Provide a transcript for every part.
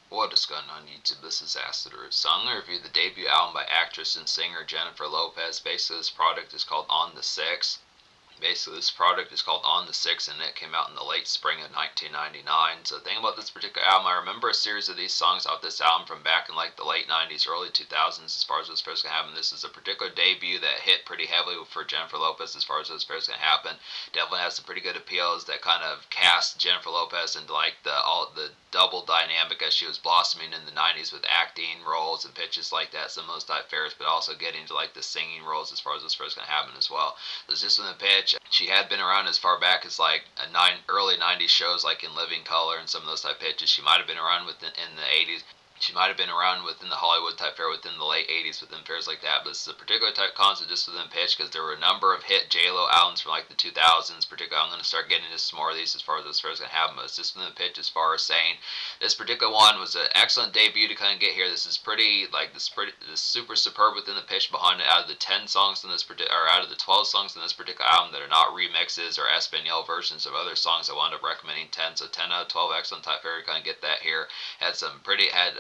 What is going on YouTube? This is Acid Root. So I'm going to review the debut album by actress and singer Jennifer Lopez. Basically, this product is called On the 6th. Basically, this product is called On the 6th, and it came out in the late spring of 1999. So the thing about this particular album, I remember a series of these songs off this album from back in like the late 90s, early 2000s as far as what's first going to happen. This is a particular debut that hit pretty heavily for Jennifer Lopez as far as what's first going to happen. Definitely has some pretty good appeals that kind of cast Jennifer Lopez into like the double dynamic as she was blossoming in the 90s with acting roles and pitches like that, some of those type fares, but also getting to like the singing roles as far as what's first going to happen as well. There's just from the pitch. She had been around as far back as like early 90s shows like in Living Color and some of those type pitches. She might have been around in the 80s. She might have been around within the Hollywood type fare within the late 80s within fairs like that, but this is a particular type concept just within pitch because there were a number of hit J-Lo albums from like the 2000s. Particularly, I'm going to start getting into some more of these as far as those fairs going to happen, but it's just within the pitch as far as saying this particular one was an excellent debut to kind of get here. This is this super superb within the pitch behind it. Out of the 10 songs in this or out of the 12 songs in this particular album that are not remixes or Espanol versions of other songs, I wound up recommending 10. So 10 out of 12, excellent type fair to kind of get that here. Had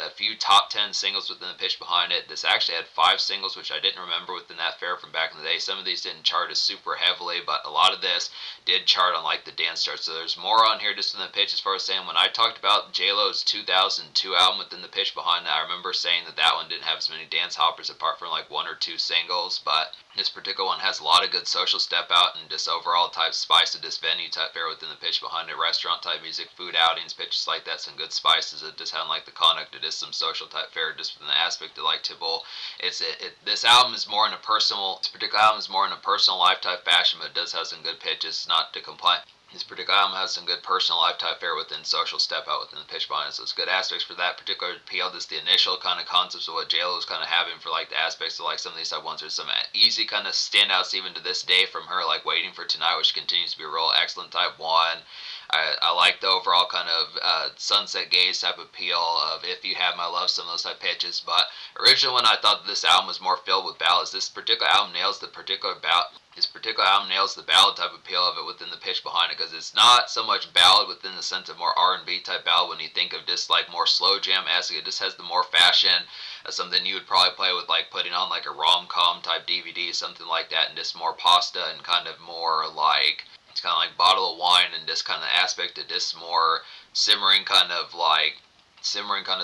a few top 10 singles within the pitch behind it. This actually had 5 singles, which I didn't remember within that fair from back in the day. Some of these didn't chart as super heavily, but a lot of this did chart on like the dance charts. So there's more on here just in the pitch as far as saying when I talked about J-Lo's 2002 album within the pitch behind that, I remember saying that one didn't have as many dance hoppers apart from like 1 or 2 singles, but this particular one has a lot of good social step out and just overall type spice of this venue type fare within the pitch behind it. Restaurant type music, food outings, pitches like that, some good spices. It just had like the conduct. It is some social type fare just from the aspect of like Tibble. This album is more in a personal. This particular album is more in a personal life type fashion, but it does have some good pitches. Not to complain. This particular album has some good personal life type fare within social step out within the pitch behind it. So it's good aspects for that particular appeal. Just the initial kind of concepts of what J-Lo was kind of having for like the aspects of like some of these type ones. There's some easy kind of standouts even to this day from her, like Waiting for Tonight, which continues to be a real excellent type one. I like the overall kind of sunset gaze type appeal of If You Have My Love, some of those type pitches. But originally when I thought that this album was more filled with ballads, this particular album nails the ballad type appeal of it within the pitch behind it because it's not so much ballad within the sense of more R&B type ballad when you think of just like more slow jam-esque. It just has the more fashion as something you would probably play with like putting on like a rom-com type DVD, something like that, and just more pasta and kind of more like it's kind of like bottle of wine and this kind of aspect of this more simmering kind of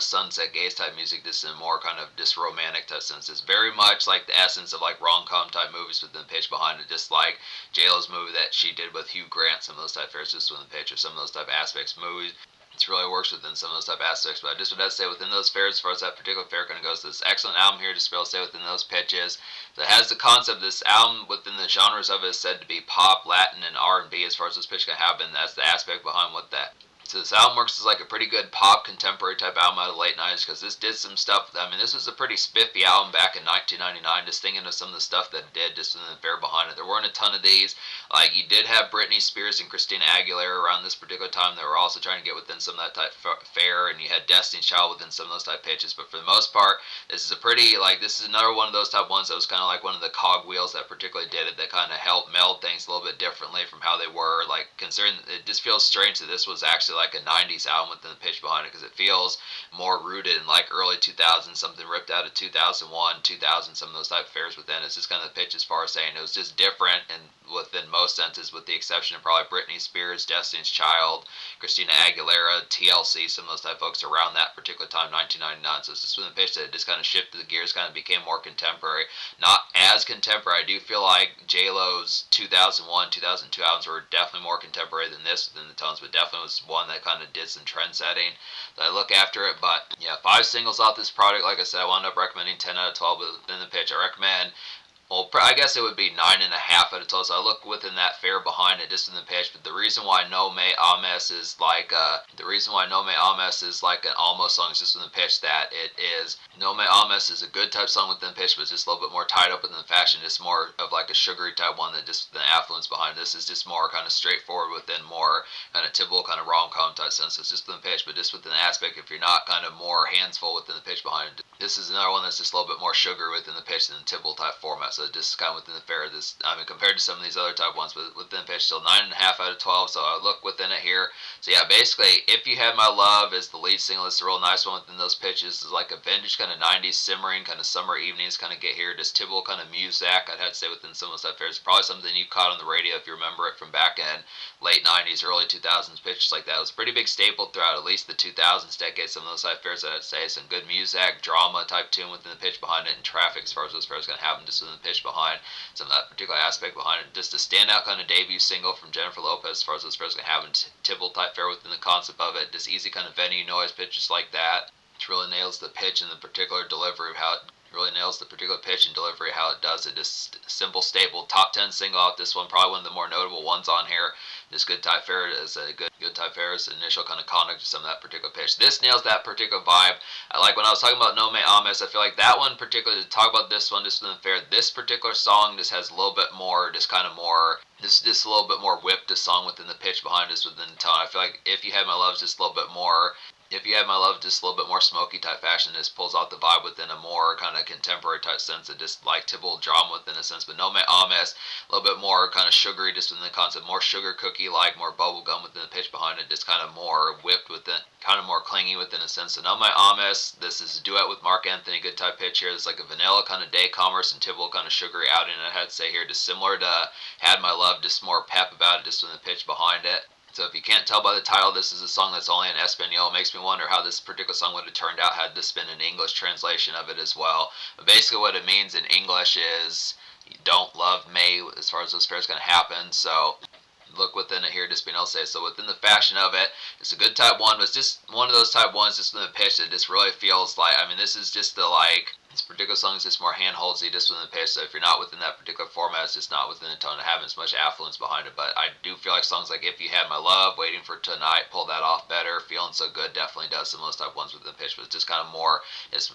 sunset gaze type music, this in more kind of this romantic type sense. It's very much like the essence of like rom-com type movies with the pitch behind it, just like J-Lo's movie that she did with Hugh Grant, some of those type fares just with the pitch or some of those type aspects movies. It really works within some of those type aspects, but I just would say within those fairs, as far as that particular fair kind of goes, this excellent album here, just be able to say within those pitches, that has the concept. This album within the genres of it is said to be pop, Latin, and R&B as far as this pitch can happen. That's the aspect behind what that. So this album works as like a pretty good pop contemporary type album out of the late 90s because this did some stuff. I mean, this was a pretty spiffy album back in 1999. Just thinking of some of the stuff that it did just in the fair behind it. There weren't a ton of these. Like you did have Britney Spears and Christina Aguilera around this particular time. They were also trying to get within some of that type fair, and you had Destiny's Child within some of those type pitches. But for the most part, this is another one of those type ones that was kind of like one of the cogwheels that particularly did it, that kind of helped meld things a little bit differently from how they were. Like considering it just feels strange that this was actually like a 90s album within the pitch behind it because it feels more rooted in like early 2000s, something ripped out of 2001, 2000, some of those type of fairs within. It's just kind of the pitch as far as saying it was just different and within most senses, with the exception of probably Britney Spears, Destiny's Child, Christina Aguilera, TLC, some of those type of folks around that particular time, 1999. So it's just when the pitch that it just kind of shifted the gears, kind of became more contemporary. Not as contemporary. I do feel like J-Lo's 2001, 2002 albums were definitely more contemporary than this within the tones, but definitely was one that kind of did some trend setting that I look after it. But yeah, 5 singles off this product. Like I said, I wound up recommending 10 out of 12 within the pitch. I recommend, well, I guess it would be 9.5 out of 12. So I look within that fair behind it, just in the pitch. But the reason why No Me Ames is like an almost song is just in the pitch that it is. No Me Ames is a good type song within the pitch, but it's just a little bit more tied up within the fashion. It's more of like a sugary type one that just the affluence behind this is just more kind of straightforward within more kind of typical kind of rom-com type sense. It's just in the pitch, but just within the aspect, if you're not kind of more hands full within the pitch behind it, this is another one that's just a little bit more sugar within the pitch than the typical type format. So So just kind of within the fair. This, I mean, compared to some of these other type ones, but within the pitch, still 9.5 out of 12. So I look within it here. So yeah, basically, If You Had My Love is the lead single. It's a real nice one within those pitches. It's like a vintage kind of 90s simmering kind of summer evenings kind of get here. Just typical kind of music, I'd have to say, within some of those type fairs. Probably something you caught on the radio if you remember it from back in late 90s, early 2000s pitches like that. It was a pretty big staple throughout at least the 2000s decade. Some of those type fairs, I'd say, some good music, drama type tune within the pitch behind it, and traffic as far as those fairs going to happen just within the pitch behind some of that particular aspect behind it. Just a standout kind of debut single from Jennifer Lopez as far as those fairs going to happen. Typical type fair within the concept of it. Just easy kind of venue noise pitches like that. It really nails the pitch and the particular delivery of how it really nails the particular pitch and delivery, how it does it. Just simple, staple, top 10 single off this one. Probably one of the more notable ones on here. Just good type fair as a good type fair as the initial kind of conduct to some of that particular pitch. This nails that particular vibe. I like when I was talking about No Me Ames, I feel like that one particularly, to talk about this one just within the fair, this particular song just has a little bit more, just kind of more, just a little bit more whip to song within the pitch behind us within the tone. I feel like If You Had My Love is just a little bit more, If You Had My Love, just a little bit more smoky type fashion. This pulls out the vibe within a more kind of contemporary type sense of just like typical drama within a sense. But No Me Ames, a little bit more kind of sugary just within the concept, more sugar cookie like, more bubble gum within the pitch behind it, just kind of more whipped within, kind of more clingy within a sense. So No Me Ames, this is a duet with Mark Anthony, good type pitch here. It's like a vanilla kind of day commerce and typical kind of sugary outing. I had to say here, just similar to Had My Love, just more pep about it, just within the pitch behind it. So if you can't tell by the title, this is a song that's only in Espanol. It makes me wonder how this particular song would have turned out had this been an English translation of it as well. But basically what it means in English is you don't love me as far as those fairs going to happen. So look within it here, just being able to say. So within the fashion of it, it's a good type one, but it's just one of those type ones just within the pitch that just really feels like, I mean, this is just the like, this particular song is just more hand-holdsy just within the pitch, so if you're not within that particular format, it's just not within the tone of having as much affluence behind it. But I do feel like songs like If You Had My Love, Waiting for Tonight, pull that off better. Feeling So Good definitely does some of those type ones within the pitch, but it's just kind of more, it's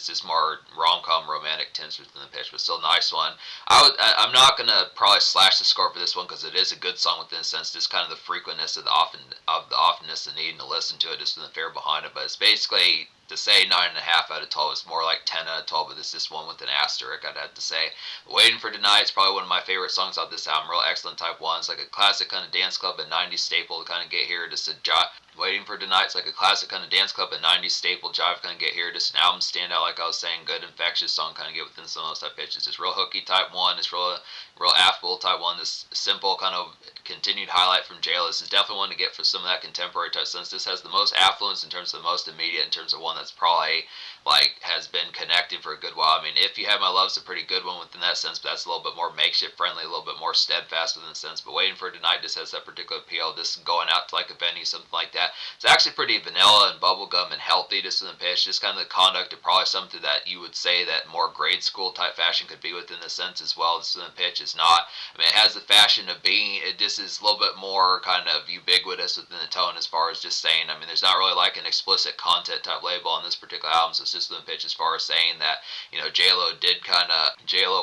just more rom-com romantic tints within the pitch, but still a nice one. I'm not gonna probably slash the score for this one because it is a good song within a sense, just kind of the frequentness of the offenness of needing to listen to it, just in the fair behind it. But it's basically, to say 9.5 out of 12 is more like 10 out of 12, but it's just one with an asterisk, I'd have to say. Waiting for Tonight is probably one of my favorite songs off this album. Real excellent type one. It's like a classic kind of dance club and 90s staple to kind of get here. Just a Waiting for Tonight's like a classic kind of dance club and 90s staple jive kind of get here. Just an album standout, like I was saying, good infectious song kind of get within some of those type pitches. It's real hooky type one. It's real affable type one. This simple kind of continued highlight from Jail. This is definitely one to get for some of that contemporary type sense. This has the most affluence in terms of the most immediate, in terms of one that's probably like has been connected for a good while. I mean, If You Had My Love is a pretty good one within that sense, but that's a little bit more makeshift friendly, a little bit more steadfast within the sense. But Waiting for Tonight just has that particular appeal, just going out to like a venue, something like that. It's actually pretty vanilla and bubblegum and healthy just in the pitch, just kind of the conduct of probably something that you would say that more grade school type fashion could be within the sense as well. Just in the pitch is not, I mean, it has the fashion of being, it just is a little bit more kind of ubiquitous within the tone as far as just saying, I mean, there's not really like an explicit content type label on this particular album, so it's just in the pitch as far as saying that, you know, J-Lo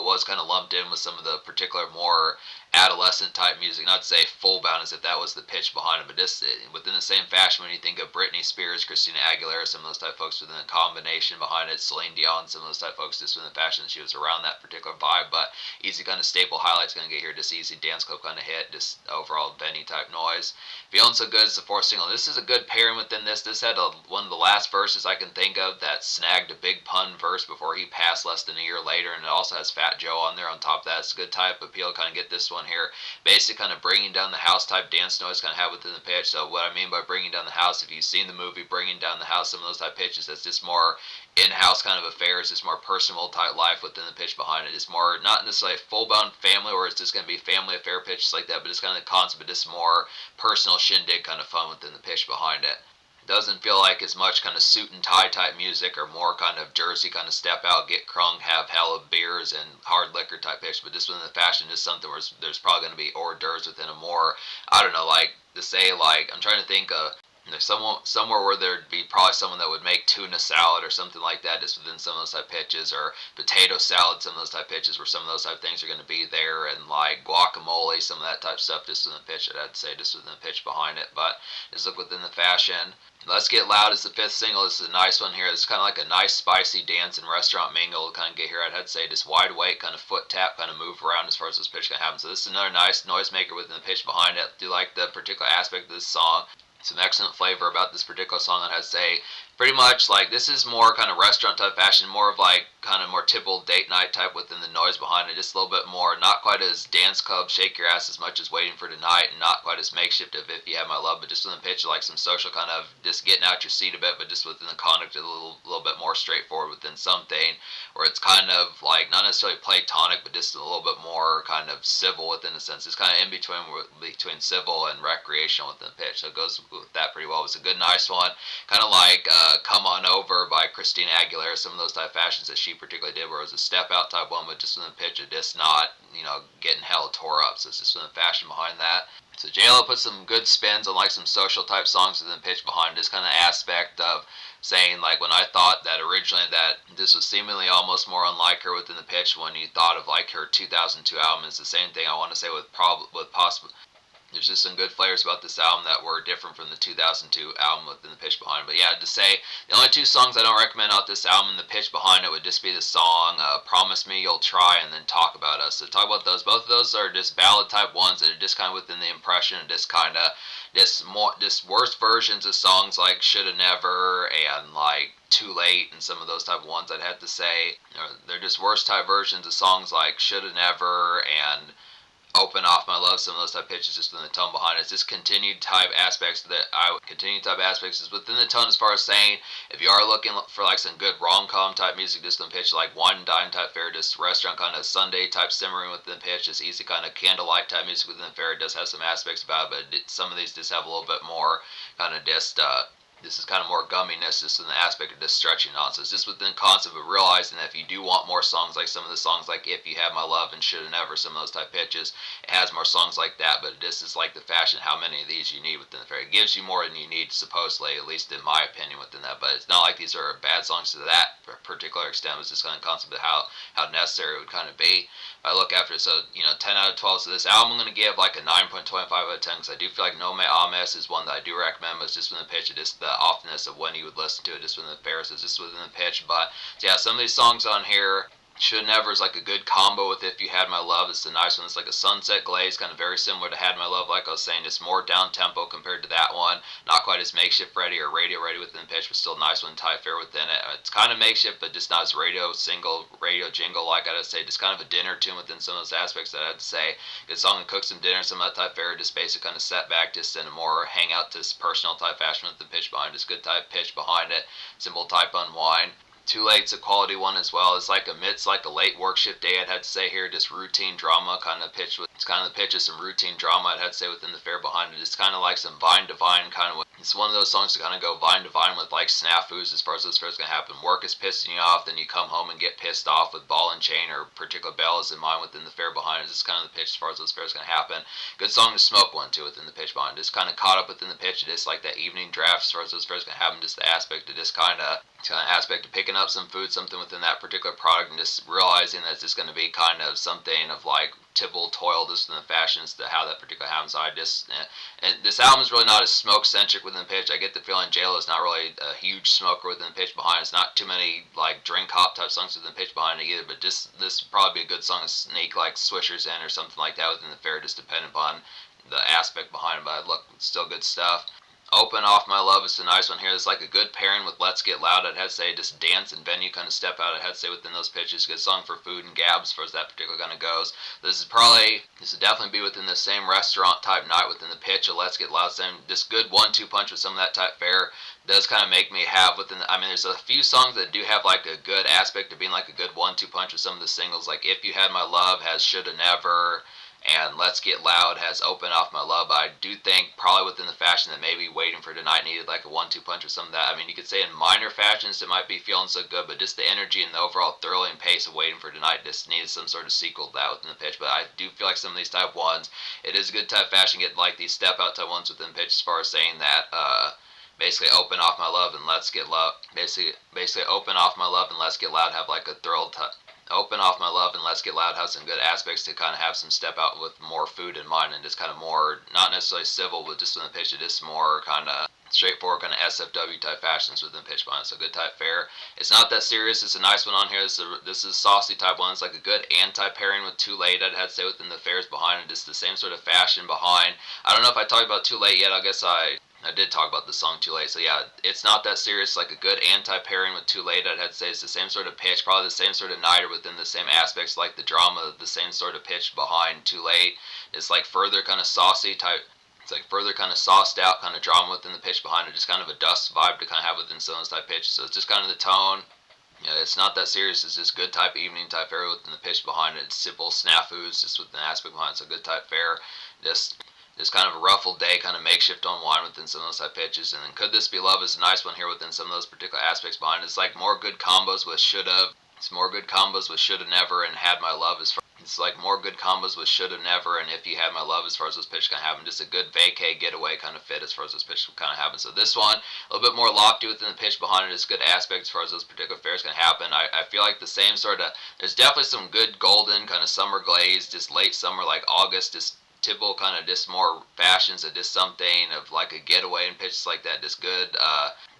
was kind of lumped in with some of the particular more adolescent type music, not to say full bound as if that was the pitch behind it, but just within the same fashion when you think of Britney Spears, Christina Aguilera, some of those type folks within the combination behind it, Celine Dion, some of those type folks just within the fashion, she was around that particular vibe. But easy kind of staple highlights going to get here, just easy dance club kind of hit, just overall venue type noise. Feeling So Good is the fourth single. This is a good pairing within this. This had one of the last verses I can think of that snagged a big pun verse before he passed less than a year later, and it also has Fat Joe on there on top of that. It's a good type appeal, kind of get this one here. Basically kind of bringing down the house type dance noise kind of have within the pitch. So what I mean by bringing down the house, if you've seen the movie Bringing Down the House, some of those type pitches, that's just more in-house kind of affairs. It's more personal type life within the pitch behind it. It's more not necessarily full-blown family where it's just going to be family affair pitches like that, but it's kind of the concept, but just more personal shindig kind of fun within the pitch behind it. Doesn't feel like as much kind of suit and tie type music or more kind of Jersey kind of step out, get crunk, have hella beers and hard liquor type pitch, but just within the fashion, just something where there's probably going to be hors d'oeuvres within a more, I don't know, like to say, like I'm trying to think of there's somewhere where there'd be probably someone that would make tuna salad or something like that just within some of those type pitches, or potato salad, some of those type pitches where some of those type things are going to be there, and like guacamole, some of that type stuff just within the pitch. I'd say just within the pitch behind it, but just look within the fashion. Let's Get Loud is the fifth single. This is a nice one here. It's kind of like a nice spicy dance and restaurant mingle to kind of get here. I'd say just wide awake, kind of foot tap, kind of move around as far as this pitch can happen. So this is another nice noisemaker within the pitch behind it. I do like the particular aspect of this song. Some excellent flavor about this particular song, and I'd say pretty much like this is more kind of restaurant type fashion, more of like kind of more typical date night type within the noise behind it, just a little bit more, not quite as dance club shake your ass as much as Waiting for Tonight, and not quite as makeshift of If You Have My Love, but just within the pitch like some social kind of just getting out your seat a bit, but just within the conduct a little bit more straightforward within something where it's kind of like not necessarily platonic, but just a little bit more kind of civil within a sense. It's kind of in between civil and recreational within the pitch, so it goes with that pretty well. It's a good, nice one, kind of like Come On Over by Christina Aguilera, some of those type fashions that she particularly did, where it was a step out type one, but just in the pitch, it just not, getting hell tore up. So it's just in the fashion behind that. So J-Lo put some good spins on like some social type songs within the pitch behind this kind of aspect of saying like when I thought that originally that this was seemingly almost more unlike her within the pitch when you thought of like her 2002 album, it's the same thing I want to say with possible. There's just some good flavors about this album that were different from the 2002 album within the pitch behind it. But yeah, to say the only two songs I don't recommend off this album and the pitch behind it would just be the song Promise Me You'll Try and then Talk About Us. So talk about those. Both of those are just ballad type ones that are just kind of within the impression and just kind of just worse versions of songs like Shoulda Never and like Too Late and some of those type of ones I'd have to say. They're just worse type versions of songs like Shoulda Never and Open Off My Love, some of those type pitches just in the tone behind it. It's just continued type aspects is within the tone as far as saying if you are looking for like some good rom-com type music just in the pitch, like wine and dine type fare, just restaurant kind of Sunday type simmering within the pitch, just easy kind of candlelight type music within the fare. It does have some aspects about it, but some of these just have a little bit more kind of just this is kind of more gumminess just in the aspect of just stretching on. So it's just within the concept of realizing that if you do want more songs like some of the songs like If You Have My Love and Shoulda Never, some of those type pitches, it has more songs like that, but this is like the fashion, how many of these you need within the fair. It gives you more than you need, supposedly, at least in my opinion within that, but it's not like these are bad songs to that particular extent. It's just kind of concept of how necessary it would kind of be. I look after it, so 10 out of 12. So this album I'm going to give like a 9.25 out of 10 because I do feel like No Me Ames is one that I do recommend, but it's just within the pitch, just the ofteness of when you would listen to it, just within the pairs, it's just within the pitch. But so yeah, some of these songs on here, Should Never is like a good combo with If You Had My Love. It's a nice one. It's like a sunset glaze, kind of very similar to Had My Love, like I was saying, just more down tempo compared to that one. Not quite as makeshift ready or radio ready within the pitch, but still a nice one, type fair within it. It's kind of makeshift, but just not as radio jingle like I'd say. Just kind of a dinner tune within some of those aspects that I'd say. Good song to cook some dinner, some of that type fair, just basic kind of setback, just in a more hangout, just personal type fashion with the pitch behind. Just good type pitch behind it, simple type unwind. Too Late's a quality one as well. It's like amidst like a late work shift day, I'd have to say here, just routine drama kind of pitch. It's kind of the pitch of some routine drama, I'd have to say, within the fare behind it. It's kind of like some vine to vine kind of. It's one of those songs to kind of go vine to vine with like snafus as far as those fares going to happen. Work is pissing you off, then you come home and get pissed off with ball and chain or particular bells in mind within the fare behind it. It's kind of the pitch as far as those fares going to happen. Good song to smoke one too within the pitch behind it. It's kind of caught up within the pitch. It is like that evening draft as far as those fares going to happen. Just the aspect of just kind of aspect of picking up some food, something within that particular product, and just realizing that it's just going to be kind of something of like typical toil just in the fashions to how that particular happens. So I just and this album is really not as smoke centric within the pitch. I get the feeling J-Lo is not really a huge smoker within the pitch behind. It's not too many like drink hop type songs within the pitch behind it either, but just this would probably be a good song to sneak like Swishers in or something like that within the fair, just depending upon the aspect behind it. But look, it's still good stuff. Open Off My Love is a nice one here. It's like a good pairing with Let's Get Loud. I'd have to say just dance and venue kind of step out. I'd have to say within those pitches. Good song for food and gabs as far as that particular kind of goes. This would definitely be within the same restaurant type night within the pitch of Let's Get Loud. Same, just good 1-2 punch with some of that type fare. Does kind of make me have within there's a few songs that do have like a good aspect of being like a good 1-2 punch with some of the singles. Like If You Had My Love has Shoulda Never, and Let's Get Loud has Open Off My Love. But I do think probably within the fashion that maybe Waiting for Tonight needed like a 1-2 punch or some of that. I mean, you could say in minor fashions it might be feeling so good, but just the energy and the overall thrilling pace of Waiting for Tonight just needed some sort of sequel to that within the pitch. But I do feel like some of these type ones, it is a good type fashion, get like these step out type ones within the pitch as far as saying that Basically, open off my love and let's get loud. Basically, open off my love and let's get loud. Have like a thrill. Open off my love and let's get loud. Have some good aspects to kind of have some step out with more food in mind and just kind of more not necessarily civil, but just in the pitch, just more kind of straightforward kind of SFW type fashions within the pitch behind. So good type fare. It's not that serious. It's a nice one on here. This is saucy type one. It's like a good anti pairing with Too Late. I'd have to say within the fares behind it, just the same sort of fashion behind. I don't know if I talked about Too Late yet. I guess I did talk about the song Too Late. So yeah, it's not that serious. Like a good anti-pairing with Too Late, I'd have to say it's the same sort of pitch, probably the same sort of night or within the same aspects, like the drama, the same sort of pitch behind Too Late. It's like further kind of saucy type. It's like further kind of sauced out kind of drama within the pitch behind it, just kind of a dust vibe to kind of have within some of those type pitches. So it's just kind of the tone. You know, it's not that serious. It's just good type evening type fare within the pitch behind it. It's simple snafus just with an aspect behind it. So good type fare. Just kind of a ruffled day, kind of makeshift unwind within some of those type pitches. And then Could This Be Love is a nice one here within some of those particular aspects behind it. It's like more good combos with shoulda. It's more good combos with shoulda never and had my love as far. It's like more good combos with shoulda never and if you had my love as far as those pitches kind of happen. Just a good vacay getaway kind of fit as far as those pitches kind of happen. So this one a little bit more lofty within the pitch behind it. It's good aspect as far as those particular fares can happen. I feel like the same sort of. There's definitely some good golden kind of summer glaze, just late summer like August, just typical kind of just more fashions of just something of like a getaway and pitches like that. Just good,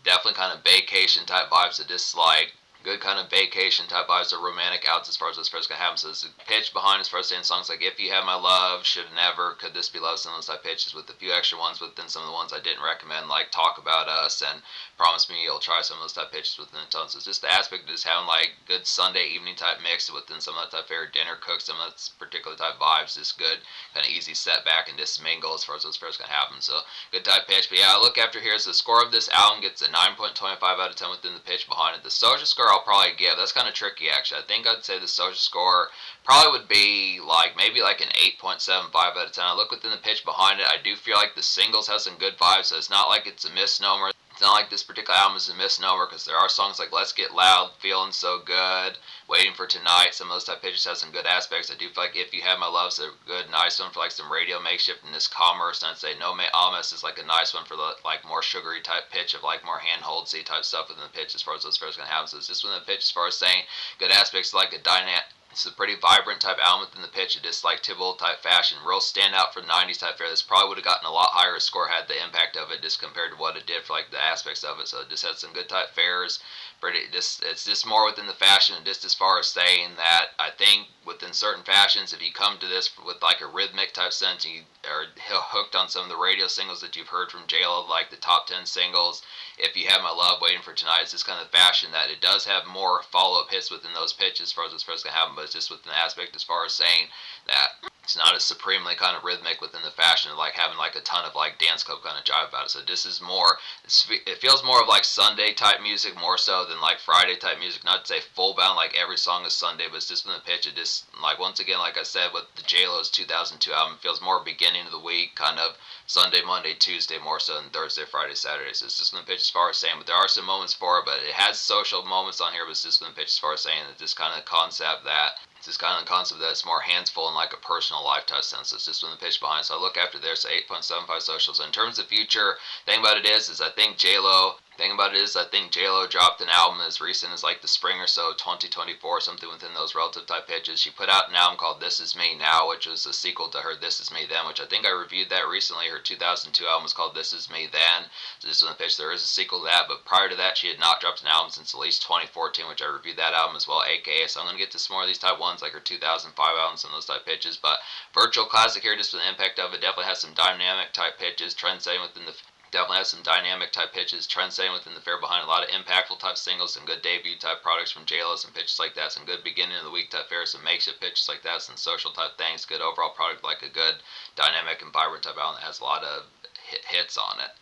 definitely kind of vacation type vibes of just like good kind of vacation type vibes or romantic outs as far as those first gonna happen. So there's a pitch behind as far as saying songs like If You Had My Love, Should Never, Could This Be Love, some of those type pitches with a few extra ones within some of the ones I didn't recommend, like Talk About Us and Promise Me You'll Try, some of those type pitches within the tone. So it's just the aspect of just having like good Sunday evening type mix within some of that type favorite dinner cook, some of that particular type vibes, just good kind of easy setback and just mingle as far as those first gonna happen. So good type pitch. But yeah, I look after here. So the score of this album gets a 9.25 out of 10 within the pitch behind it. The social score I'll probably give. That's kind of tricky actually. I think I'd say the social score probably would be like maybe like an 8.75 out of 10. I look within the pitch behind it. I do feel like the singles have some good vibes, so it's not like it's a misnomer. It's not like this particular album is a misnomer because there are songs like Let's Get Loud, Feeling So Good, Waiting for Tonight. Some of those type pitches have some good aspects. I do feel like If You Had My Love is a good, nice one for like some radio makeshift and this commerce. And I'd say No Me Ames is like a nice one for the like more sugary type pitch of like more handholdsy type stuff within the pitch as far as those first gonna happen. So it's just within the pitch as far as saying good aspects like a dynamic. It's a pretty vibrant type album within the pitch. It just like typical type fashion, real standout for the 90s type fare. This probably would have gotten a lot higher score had the impact of it just compared to what it did for like the aspects of it. So it just had some good type fares. It's just more within the fashion, and just as far as saying that I think within certain fashions, if you come to this with like a rhythmic type sense, you are hooked on some of the radio singles that you've heard from JLo, like the top 10 singles. If You Have My Love, Waiting for Tonight, it's this kind of fashion that it does have more follow-up hits within those pitches as far as it's first going to happen, but it's just within the aspect as far as saying that it's not as supremely kind of rhythmic within the fashion of like having like a ton of like dance club kind of jive about it. So this is more, it feels more of like Sunday type music more so than like Friday type music. Not to say full bound like every song is Sunday, but it's just from the pitch. It just like once again, like I said, with the JLo's 2002 album, it feels more beginning of the week, kind of Sunday, Monday, Tuesday more so than Thursday, Friday, Saturday. So it's just from the pitch as far as saying, but there are some moments for it, but it has social moments on here, but it's just from the pitch as far as saying that this kind of concept that it's just kind of the concept that it's more hands-full in like a personal life type sense. It's just from the pitch behind. So I look after there, so 8.75 social. So in terms of future, thing about it is I think JLo dropped an album as recent as like the spring or so, 2024, something within those relative type pitches. She put out an album called This Is Me Now, which was a sequel to her This Is Me Then, which I think I reviewed that recently. Her 2002 album was called This Is Me Then. So just from the pitch, there is a sequel to that, but prior to that, she had not dropped an album since at least 2014, which I reviewed that album as well, aka. So I'm going to get to some more of these type ones, like her 2005 album, some of those type pitches, but Virtual Classic here, just for the impact of it, definitely has some dynamic type pitches, trendsetting within the definitely has some dynamic type pitches, trendsetting within the fare behind a lot of impactful type singles, some good debut type products from JLo, some pitches like that, some good beginning of the week type fare, some makeshift pitches like that, some social type things, good overall product, like a good dynamic and vibrant type album that has a lot of hits on it.